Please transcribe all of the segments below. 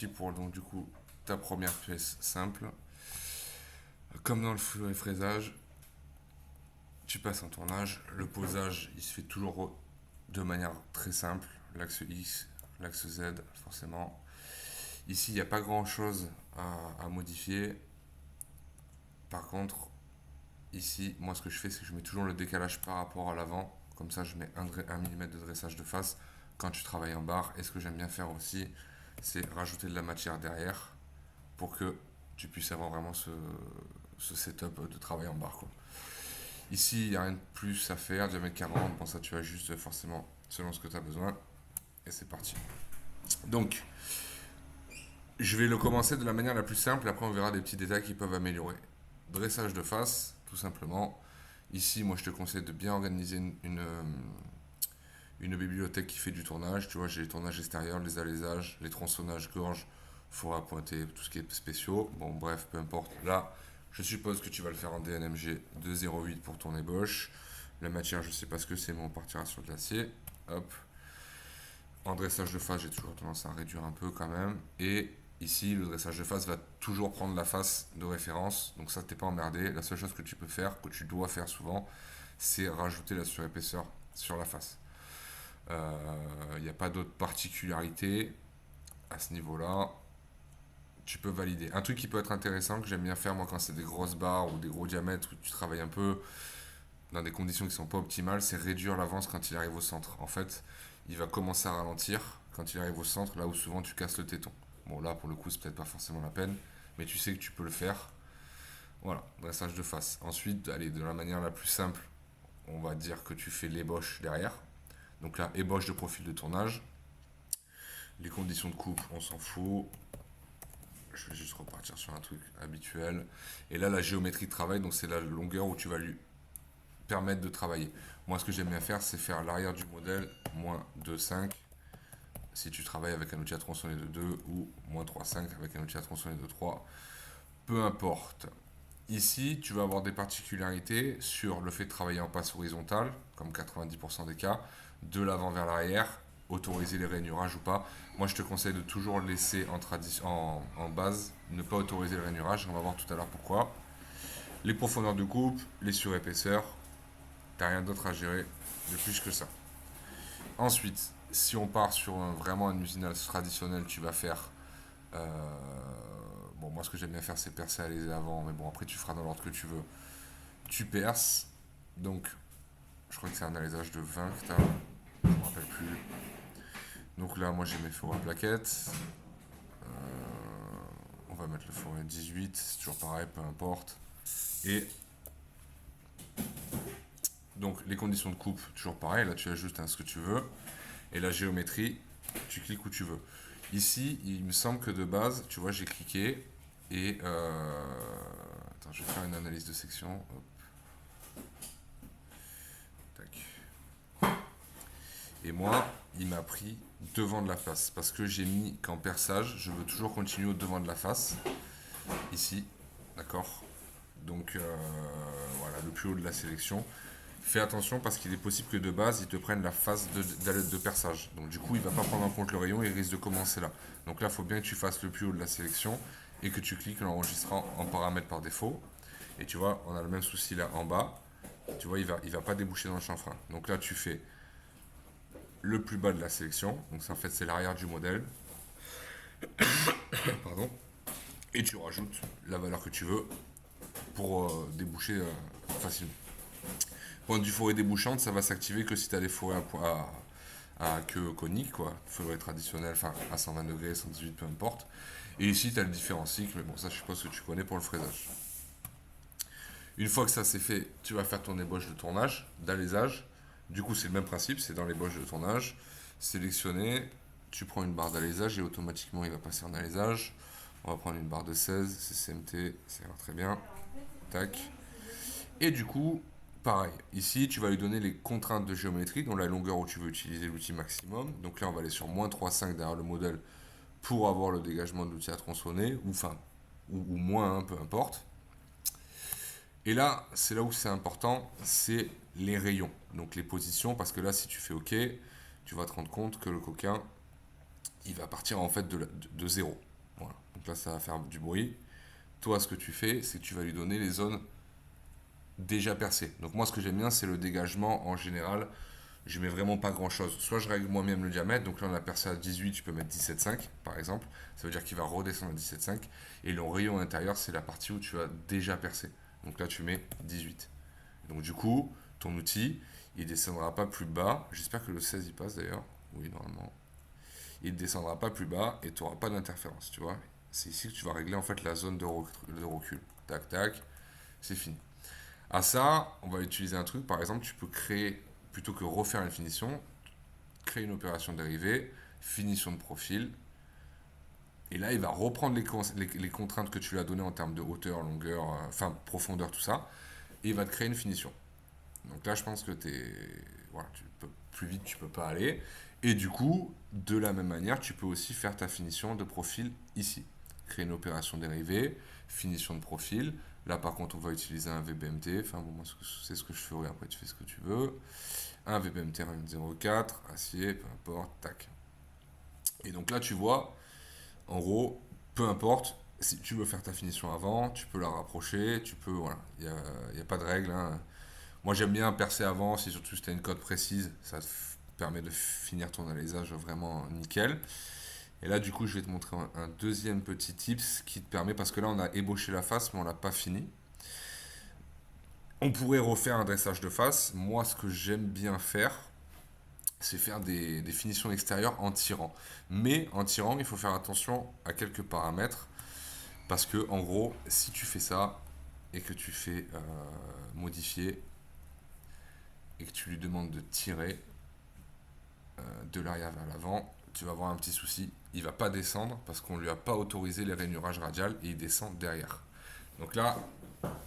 Pour donc du coup ta première pièce simple. Comme dans le fraisage, tu passes un tournage. Le posage, il se fait toujours de manière très simple. L'axe X, l'axe Z, forcément. Ici, il n'y a pas grand chose à modifier. Par contre, ici, moi ce que je fais, c'est que je mets toujours le décalage par rapport à l'avant. Comme ça, je mets 1 mm de dressage de face quand tu travailles en barre. Et ce que j'aime bien faire aussi, c'est rajouter de la matière derrière pour que tu puisses avoir vraiment ce setup de travail en barre, quoi. Ici, il n'y a rien de plus à faire, diamètre 40, bon ça tu ajustes forcément selon ce que tu as besoin. Et c'est parti. Donc, je vais le commencer de la manière la plus simple, après on verra des petits détails qui peuvent améliorer. Dressage de face, tout simplement. Ici, moi je te conseille de bien organiser une bibliothèque qui fait du tournage. Tu vois, j'ai les tournages extérieurs, les alaisages, les tronçonnages gorge, four à pointer, tout ce qui est spéciaux. Bon, bref, peu importe. Là, je suppose que tu vas le faire en DNMG 208 pour ton ébauche. La matière, je sais pas ce que c'est, mais on partira sur de l'acier. Hop. En dressage de face, j'ai toujours tendance à réduire un peu quand même. Et ici, le dressage de face va toujours prendre la face de référence. Donc ça, t'es pas emmerdé. La seule chose que tu peux faire, que tu dois faire souvent, c'est rajouter la surépaisseur sur la face. Il n'y a pas d'autre particularité à ce niveau-là. Tu peux valider. Un truc qui peut être intéressant, que j'aime bien faire moi quand c'est des grosses barres ou des gros diamètres où tu travailles un peu dans des conditions qui sont pas optimales, c'est réduire l'avance quand il arrive au centre. En fait, il va commencer à ralentir quand il arrive au centre, là où souvent tu casses le téton. Bon, là pour le coup, c'est peut-être pas forcément la peine, mais tu sais que tu peux le faire. Voilà, dressage de face. Ensuite, allez, de la manière la plus simple, on va dire que tu fais l'ébauche derrière. Donc là, ébauche de profil de tournage. Les conditions de coupe, on s'en fout. Je vais juste repartir sur un truc habituel. Et là, la géométrie de travail, donc c'est la longueur où tu vas lui permettre de travailler. Moi, ce que j'aime bien faire, c'est faire l'arrière du modèle moins 2,5 si tu travailles avec un outil à tronçonner de 2 ou moins 3,5 avec un outil à tronçonner de 3. Peu importe. Ici, tu vas avoir des particularités sur le fait de travailler en passe horizontale, comme 90% des cas, de l'avant vers l'arrière, autoriser les rainurages ou pas. Moi, je te conseille de toujours laisser en base, ne pas autoriser le rainurage. On va voir tout à l'heure pourquoi. Les profondeurs de coupe, les surépaisseurs, t'as rien d'autre à gérer de plus que ça. Ensuite, si on part sur vraiment un usinage traditionnel, tu vas faire. Bon, moi, ce que j'aime bien faire, c'est percer à les avant, mais bon, après, tu feras dans l'ordre que tu veux. Tu perces, donc, je crois que c'est un alésage de 20 que t'as, je me rappelle plus. Donc là, moi, j'ai mes fours à plaquettes. On va mettre le four à 18, c'est toujours pareil, peu importe. Et donc, les conditions de coupe, toujours pareil, là, tu ajustes ce que tu veux. Et la géométrie, tu cliques où tu veux. Ici, il me semble que de base, tu vois, j'ai cliqué et attends, je vais faire une analyse de section. Hop. Tac. Et moi, il m'a pris devant de la face parce que j'ai mis qu'en perçage, je veux toujours continuer au devant de la face. Ici, d'accord. Donc voilà, le plus haut de la sélection. Fais attention parce qu'il est possible que de base, ils te prennent la phase de perçage. Donc du coup, il ne va pas prendre en compte le rayon, il risque de commencer là. Donc là, il faut bien que tu fasses le plus haut de la sélection et que tu cliques l'enregistrant en paramètre par défaut. Et tu vois, on a le même souci là en bas. Tu vois, il va pas déboucher dans le chanfrein. Donc là, tu fais le plus bas de la sélection. Donc ça, en fait, c'est l'arrière du modèle. Pardon. Et tu rajoutes la valeur que tu veux pour déboucher facilement. Pointe du forêt débouchante, ça va s'activer que si tu as des forêts à queue conique, quoi. Forêt traditionnelle, enfin à 120 degrés, 118, peu importe. Et ici, tu as le différent cycle, mais bon, ça, je suppose que tu connais pour le fraisage. Une fois que ça c'est fait, tu vas faire ton ébauche de tournage, d'alésage. Du coup, c'est le même principe, c'est dans l'ébauche de tournage. Sélectionner, tu prends une barre d'alésage et automatiquement, il va passer en alésage. On va prendre une barre de 16, c'est CMT, ça ira très bien. Tac. Et du coup, pareil, ici tu vas lui donner les contraintes de géométrie, dont la longueur où tu veux utiliser l'outil maximum. Donc là on va aller sur moins 3,5 derrière le modèle pour avoir le dégagement de l'outil à tronçonner, ou moins, peu importe. Et là, c'est là où c'est important, c'est les rayons, donc les positions, parce que là si tu fais OK, tu vas te rendre compte que le coquin, il va partir en fait de zéro. Donc là, ça va faire du bruit. Toi, ce que tu fais, c'est que tu vas lui donner les zones déjà percées. Donc moi, ce que j'aime bien, c'est le dégagement en général. Je mets vraiment pas grand chose. Soit je règle moi-même le diamètre, donc là on a percé à 18, je peux mettre 17,5 par exemple. Ça veut dire qu'il va redescendre à 17,5. Et le rayon intérieur, c'est la partie où tu as déjà percé. Donc là tu mets 18. Donc du coup, ton outil, il descendra pas plus bas. J'espère que le 16 il passe d'ailleurs. Oui, normalement. Il ne descendra pas plus bas et tu n'auras pas d'interférence, tu vois. C'est ici que tu vas régler en fait la zone de recul. Tac, tac, c'est fini. À ça, on va utiliser un truc. Par exemple, tu peux créer, plutôt que refaire une finition, créer une opération dérivée, finition de profil. Et là, il va reprendre les contraintes que tu lui as données en termes de hauteur, longueur, enfin profondeur, tout ça. Et il va te créer une finition. Donc là, je pense que voilà, plus vite, tu peux pas aller. Et du coup, de la même manière, tu peux aussi faire ta finition de profil ici. Créer une opération dérivée, finition de profil. Là, par contre, on va utiliser un VBMT. Enfin, bon, moi, c'est ce que je ferai. Après, tu fais ce que tu veux. Un VBMT 1.04, acier, peu importe, tac. Et donc là, tu vois, en gros, peu importe, si tu veux faire ta finition avant, tu peux la rapprocher, tu peux, voilà, il y a pas de règle, hein. Moi, j'aime bien percer avant, si surtout si tu as une cote précise, ça te permet de finir ton alésage vraiment nickel. Et là, du coup, je vais te montrer un deuxième petit tips qui te permet, parce que là, on a ébauché la face, mais on l'a pas fini. On pourrait refaire un dressage de face. Moi, ce que j'aime bien faire, c'est faire des finitions extérieures en tirant. Mais en tirant, il faut faire attention à quelques paramètres. Parce que, en gros, si tu fais ça et que tu fais modifier et que tu lui demandes de tirer de l'arrière vers l'avant, tu vas avoir un petit souci. Il va pas descendre parce qu'on lui a pas autorisé les rainurages radiales et il descend derrière. Donc là,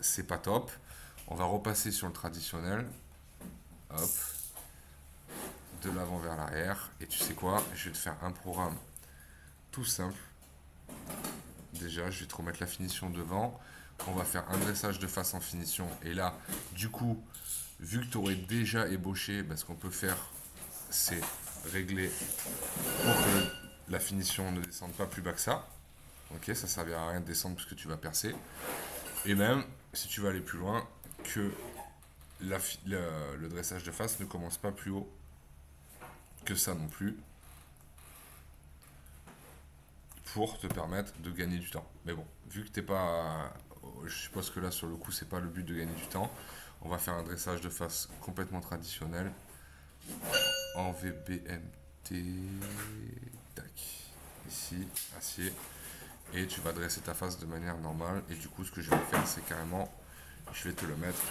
c'est pas top. On va repasser sur le traditionnel. Hop, de l'avant vers l'arrière. Et tu sais quoi? Je vais te faire un programme tout simple. Déjà, je vais te remettre la finition devant. On va faire un dressage de face en finition. Et là, du coup, vu que tu aurais déjà ébauché, ben, ce qu'on peut faire, c'est régler pour que la finition ne descende pas plus bas que ça. Ok, ça ne servira à rien de descendre puisque tu vas percer. Et même, si tu veux aller plus loin, que le dressage de face ne commence pas plus haut que ça non plus, pour te permettre de gagner du temps. Mais bon, vu que t'es pas. Je suppose que là, sur le coup, c'est pas le but de gagner du temps. On va faire un dressage de face complètement traditionnel en VBMT. Tac. Ici, acier. Et tu vas dresser ta face de manière normale. Et du coup, ce que je vais faire, c'est carrément. Je vais te le mettre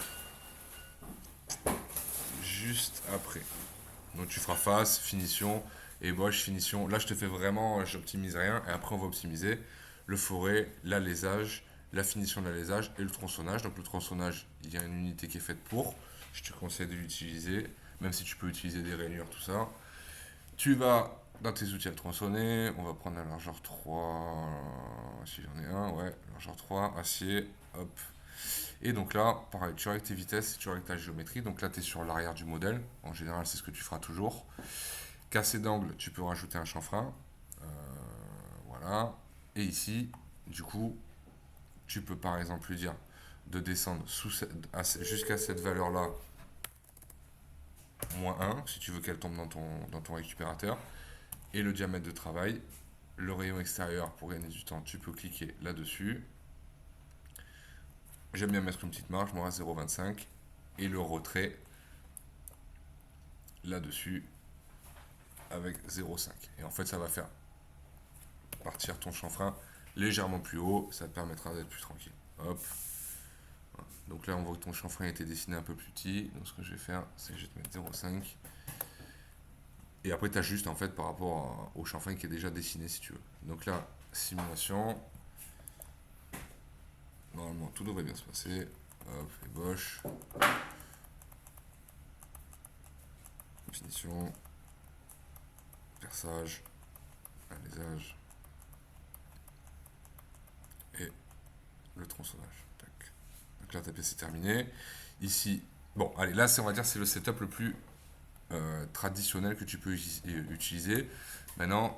juste après. Donc tu feras face, finition, ébauche, finition. Là, je te fais vraiment, j'optimise rien. Et après, on va optimiser le forêt, l'alésage, la finition de l'alésage et le tronçonnage. Donc le tronçonnage, il y a une unité qui est faite pour. Je te conseille de l'utiliser, même si tu peux utiliser des rainures, tout ça. Tu vas dans tes outils à tronçonner. On va prendre la largeur 3, si j'en ai un, ouais, largeur 3, acier, hop. Et donc là, pareil, tu règles tes vitesses, tu règles ta géométrie. Donc là, tu es sur l'arrière du modèle. En général, c'est ce que tu feras toujours. Casser d'angle, tu peux rajouter un chanfrein. Euh, voilà. Et ici, du coup, tu peux par exemple lui dire de descendre jusqu'à cette valeur-là, -1, si tu veux qu'elle tombe dans ton récupérateur. Et le diamètre de travail, le rayon extérieur pour gagner du temps, tu peux cliquer là-dessus. J'aime bien mettre une petite marge, moi à 0,25. Et le retrait là-dessus avec 0,5. Et en fait, ça va faire partir ton chanfrein légèrement plus haut. Ça te permettra d'être plus tranquille. Hop. Voilà. Donc là, on voit que ton chanfrein a été dessiné un peu plus petit. Donc ce que je vais faire, c'est que je vais te mettre 0,5. Et après, tu ajustes en fait par rapport au chanfrein qui est déjà dessiné si tu veux. Donc là, simulation. Normalement, tout devrait bien se passer. Hop, ébauche. Finition. Perçage. Alésage. Et le tronçonnage. Tac. Donc là, ta pièce est terminée. Ici, bon, allez, là, on va dire c'est le setup le plus traditionnel que tu peux utiliser. Maintenant,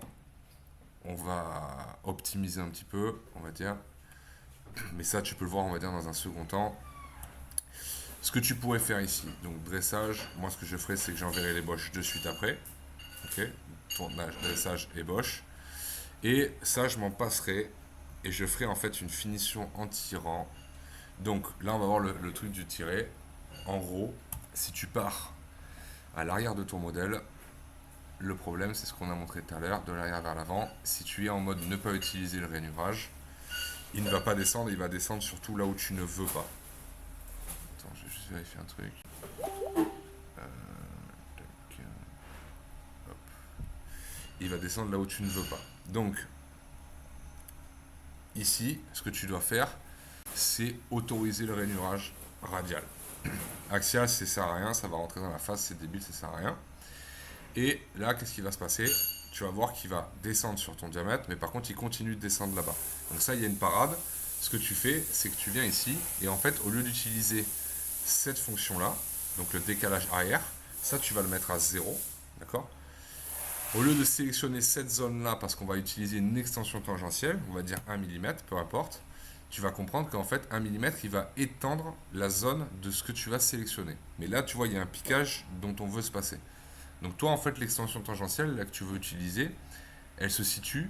on va optimiser un petit peu, on va dire. Mais ça, tu peux le voir, on va dire, dans un second temps. Ce que tu pourrais faire ici, donc dressage, moi ce que je ferai, c'est que j'enverrai les boches de suite après. Ok, tournage, dressage et boche. Et ça, je m'en passerai et je ferai en fait une finition en tirant. Donc là, on va voir le truc du tirer. En gros, si tu pars à l'arrière de ton modèle, le problème, c'est ce qu'on a montré tout à l'heure, de l'arrière vers l'avant. Si tu es en mode ne pas utiliser le rainurage, il ne va pas descendre, il va descendre surtout là où tu ne veux pas. Attends, je vais juste vérifier un truc. Tac, hop. Il va descendre là où tu ne veux pas. Donc, ici, ce que tu dois faire, c'est autoriser le rainurage radial. Axial, ça sert à rien, ça va rentrer dans la face, c'est débile, ça sert à rien. Et là, qu'est-ce qui va se passer? Tu vas voir qu'il va descendre sur ton diamètre, mais par contre, il continue de descendre là-bas. Donc ça, il y a une parade. Ce que tu fais, c'est que tu viens ici, et en fait, au lieu d'utiliser cette fonction-là, donc le décalage arrière, ça, tu vas le mettre à 0, d'accord? Au lieu de sélectionner cette zone-là, parce qu'on va utiliser une extension tangentielle, on va dire 1 mm, peu importe, tu vas comprendre qu'en fait, 1 mm, il va étendre la zone de ce que tu vas sélectionner. Mais là, tu vois, il y a un piquage dont on veut se passer. Donc toi, en fait, l'extension tangentielle là, que tu veux utiliser, elle se situe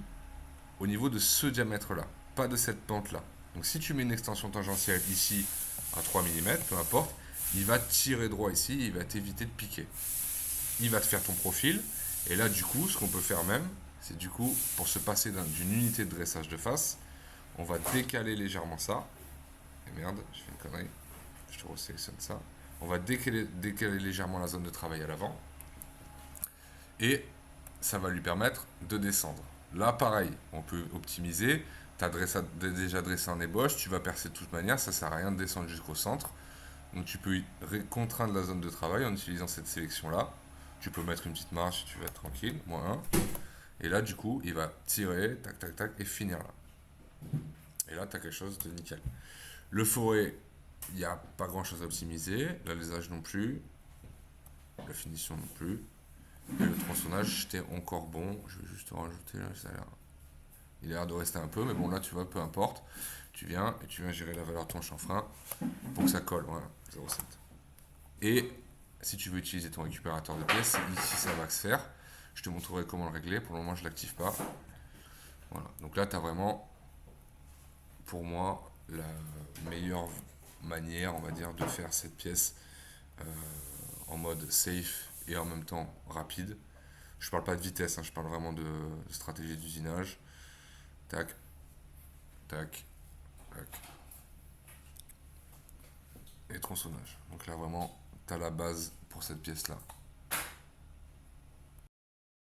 au niveau de ce diamètre-là, pas de cette pente-là. Donc si tu mets une extension tangentielle ici à 3 mm, peu importe, il va tirer droit ici, il va t'éviter de piquer. Il va te faire ton profil, et là, du coup, ce qu'on peut faire même, c'est du coup, pour se passer d'une unité de dressage de face, on va décaler légèrement ça. Et merde, je fais une connerie. Je te resélectionne ça. On va décaler légèrement la zone de travail à l'avant. Et ça va lui permettre de descendre. Là, pareil, on peut optimiser. Tu as déjà dressé un ébauche, tu vas percer de toute manière, ça sert à rien de descendre jusqu'au centre. Donc tu peux contraindre la zone de travail en utilisant cette sélection-là. Tu peux mettre une petite marche si tu veux être tranquille, moins 1. Et là, du coup, il va tirer, tac, tac, tac, et finir là. Et là, tu as quelque chose de nickel. Le forêt, il n'y a pas grand-chose à optimiser. L'alésage non plus. La finition non plus. Et le tronçonnage, c'était encore bon. Je vais juste rajouter là, ça a l'air. Il a l'air de rester un peu, mais bon là tu vois, peu importe. Tu viens et tu viens gérer la valeur de ton chanfrein pour que ça colle, voilà, 0,7. Et si tu veux utiliser ton récupérateur de pièces, ici ça va se faire. Je te montrerai comment le régler. Pour le moment je ne l'active pas. Voilà. Donc là tu as vraiment, pour moi, la meilleure manière, on va dire, de faire cette pièce en mode safe et en même temps rapide. Je parle pas de vitesse, hein, je parle vraiment de stratégie d'usinage. Tac, tac, tac. Et tronçonnage. Donc là vraiment, tu as la base pour cette pièce-là.